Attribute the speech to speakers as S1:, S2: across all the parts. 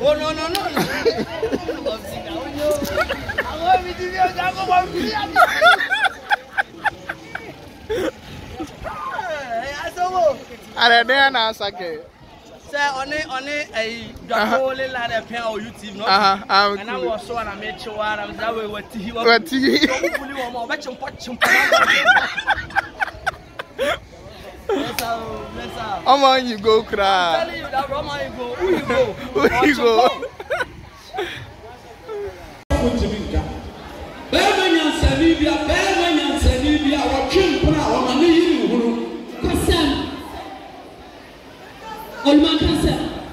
S1: Oh no.
S2: Are there now, Sake?
S1: Say on a Jacole lad a pair or YouTube, no? And I was so and I made sure I'm that way what he was. What he
S2: I'm on you go cry.
S1: I'm telling you that Roma you go. Who you go?
S2: Who you go?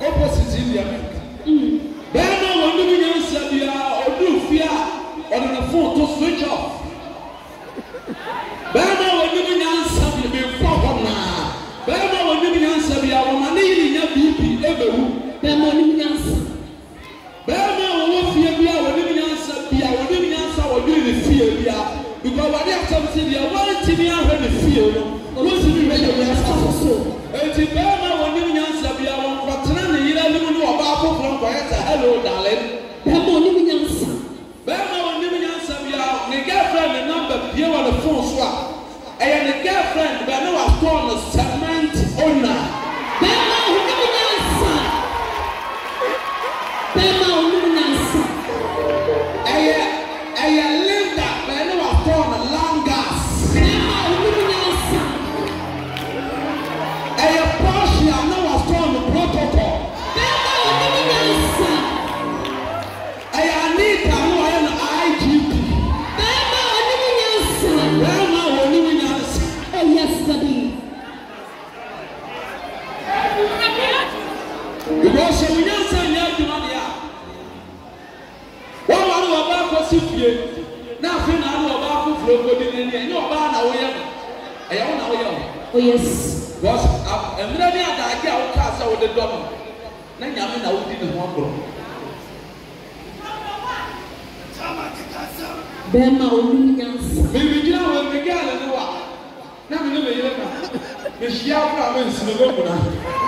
S3: Opposite in the America. Bema when you answer the or do fear on the phone to switch off. Bema when you answer the before now. Bema when you answer the money in your BP ever. Bema when you answer. Bema when you answer when you answer or do the fear because what they have something they are one to me out of the field. What's the way you answer so? And Bema when you answer hello, darling. The girlfriend, the number here on the phone swap. And the girlfriend, but no, I call the cement owner. Linda, but no, I call the long gas. Porsche, I know I call the protocol. I need to know an IGP. Yesterday. Because we don't say you money. What are you about for Sifie? Nothing I know about for Florida. You know about our way. I don't know. Oh, yes. Because I'm ready at the idea of Casa with the dog. Then I didn't want to. Bema Olunians. Maybe you know when we get a new one. Now we know the Shia province in the Gomona.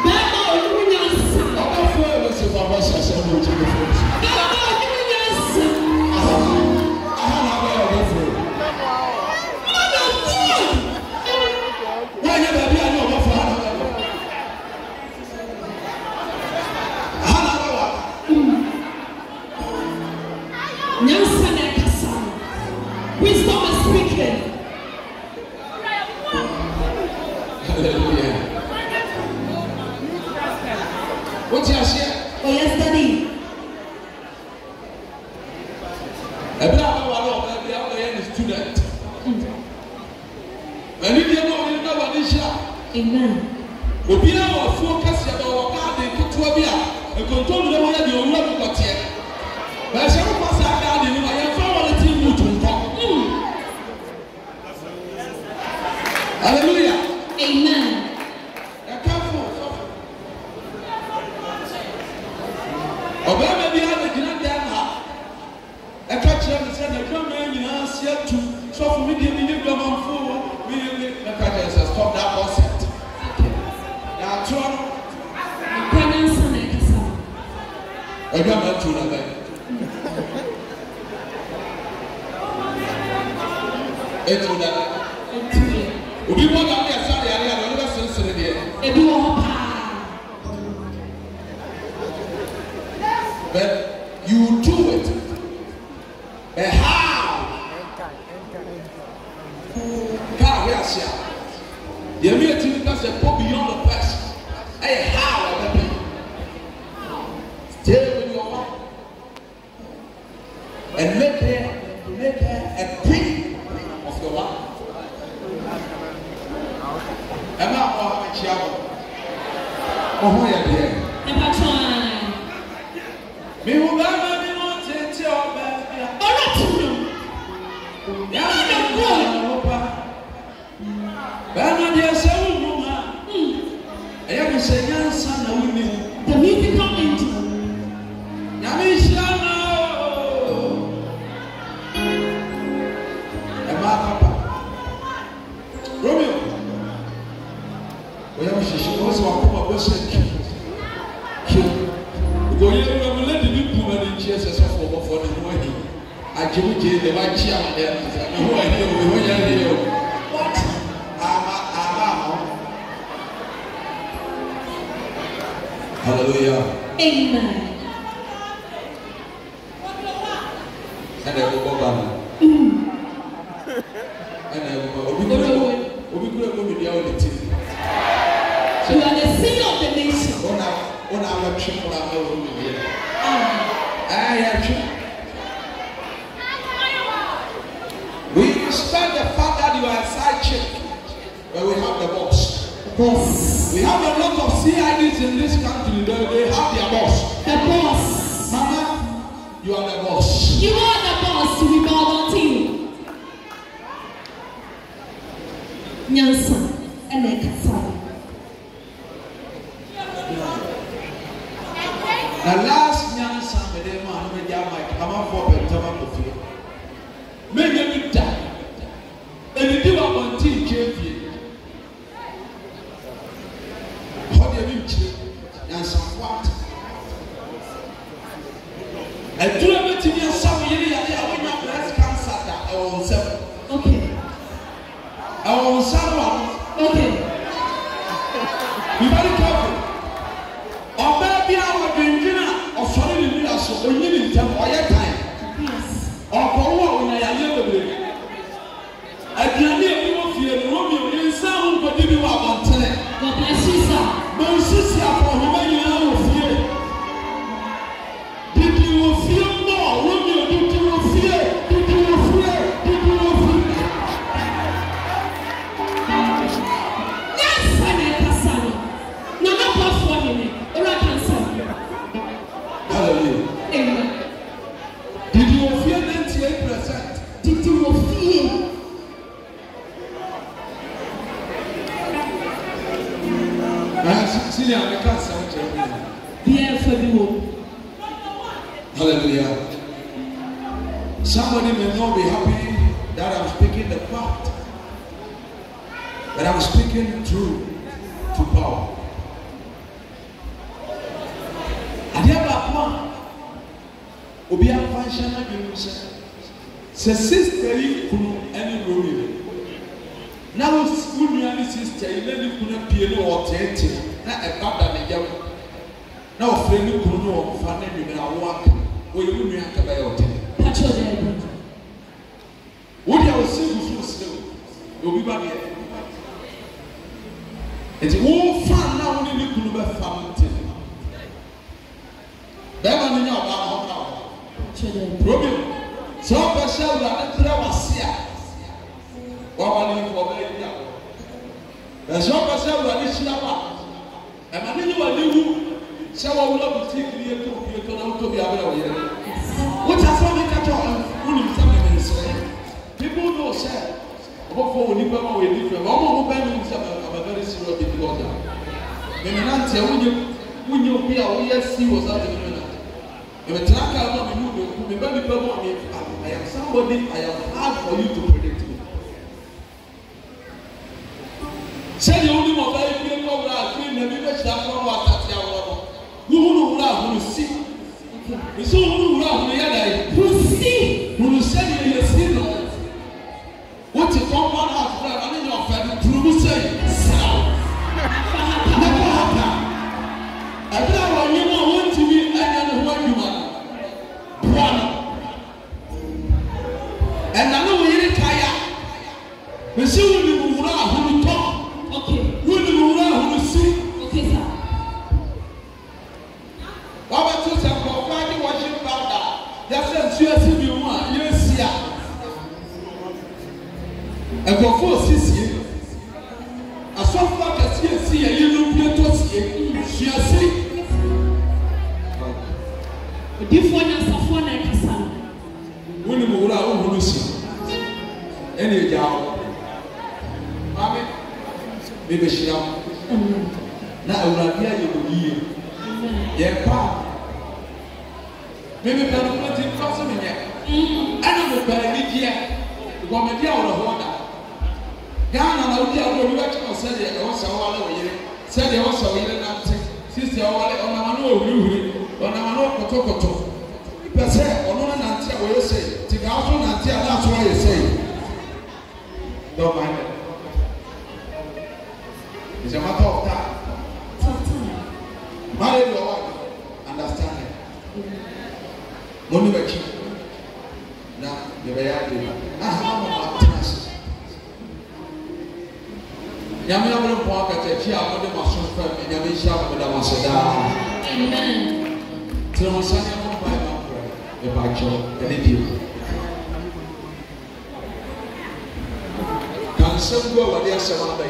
S3: Bema Olunians. All four of us is our assembly to the first. Bema Olunians. I have a way of it. Why never be a number for wisdom is speaking. Hallelujah. What's your share? Oh, yes, Daddy. A student. And if you know what is here. Amen. We are focused about what they put to be and control the way you want to got here. But I shall pass out in my family to talk. Hallelujah. Amen. Obama be had a grand dam. I catch them and said, "The man you ask yet to so for me, the government for me, the catch us stop that concept." Now, Tron, Penance and Exam. I got my tuna back. It's that. We want to get started. I have a sense there. But you do it. But how? How? Yes, the meeting does go beyond the question. Hey, how? Stay with your wife and make her a queen of your life. I'm not going to travel. Oh, yeah. Me who never be wanted to your baby. All right, I am saying, son, the musical angel. Yamishana. And my papa. Romeo. Well, she was one of us. Kill. Go in. Achibuchi, the white chair there. Who are you? What? Hallelujah.
S4: Amen.
S3: And I will go back. And I will go with the other team.
S4: So you are the seal of the nation.
S3: On our trip, I have true. We respect the fact that you are a side chick, but we have the boss.
S4: Boss.
S3: We have a lot of CIDs in this country. They have their boss.
S4: The boss.
S3: Mama, you are the boss.
S4: You are the boss. We bow down to you. Nyansa and Ekasa.
S3: The last Nyansa, the man with your mic, come on for Pentama to feel. Maybe you die. And you give up on tea, JP. How do you mean? Nyansa, what? I do not mean to be a some year when you breast cancer. I will say,
S4: okay.
S3: I will say,
S4: okay.
S3: Be very careful. Or maybe I will be dinner or sorry, you are so you need to have your time.
S4: Yes.
S3: Or for what when I am living. I can hear people fear Romeo in some who could give you up on telling.
S4: God bless you, sir.
S3: But since you are for whom you are fear. Did you fear more? Romeo, did you fear? Did you fear? Did you fear?
S4: Yes, I am Ekasa. No, not boss for me. Or I can say.
S3: Hallelujah.
S4: Amen.
S3: Did you fear 98%?
S4: Did you fear?
S3: Hallelujah. Somebody may not be happy that I'm speaking the fact, but I'm speaking truth to power. I never want to be a functional business. Sister, any role. Now, school young sister, you let me put a piano or tent, not a bad than a young. Now, friend, you could know, family, you know, walk where you will have to buy your tent. What you will see before still, you'll be back here. It's all fun now when you could have found it. That one in your house. Problem. So, I shall not was here. What are you for? There's no person who is not. And I didn't want you. So I will not be taking you to be aware. What has one catch on? People know, sir. Hopefully, we never will live. All of them are very serious because when you be aware, see what's happening. If a track out of you, I am somebody, I am hard for you to predict me. Say the only one that you know that we never met that one was at your who will see. It's all who will see. Who will say you see. What you come on out of in your family, to say, never happen. I don't want you want to be any one human. And I know we didn't tire. We see when you move around, when you talk.
S4: Okay.
S3: When you move around, when you see.
S4: Okay, sir.
S3: What about you, sir? For Friday, watching about that. That's a serious you want. Yes, yeah. And for 4 6 years, I saw what I see, and you know, you're talking. She has said.
S4: Different as a phone and Ekasa.
S3: When you move around, when you see. Any job. Amen. Maybe she now. Now, I'm here, you will hear. Yeah, pa. Maybe I'm not in person yet. And I'm a very dear. What my dear or what? Ghana, now, dear, we were to say that also all over here. Said they also in an sister or on a no, on a no, Kotokoto. If I say, or no, and I will say, you also not here, that's why you say. Don't mind it. It's a matter of time. Married your wife, understand it. Money back. Now, you may have to. I have a trust. Yamia will walk at a chair for the muscle firm in Yamisha with the Masada. Amen. So, my son, I'm by my prayer. The Bacho, and the deal. Can some go what they are saying by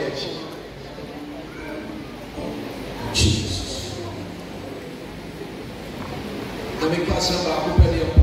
S3: Jesus. I mean, Castle, I will pay you.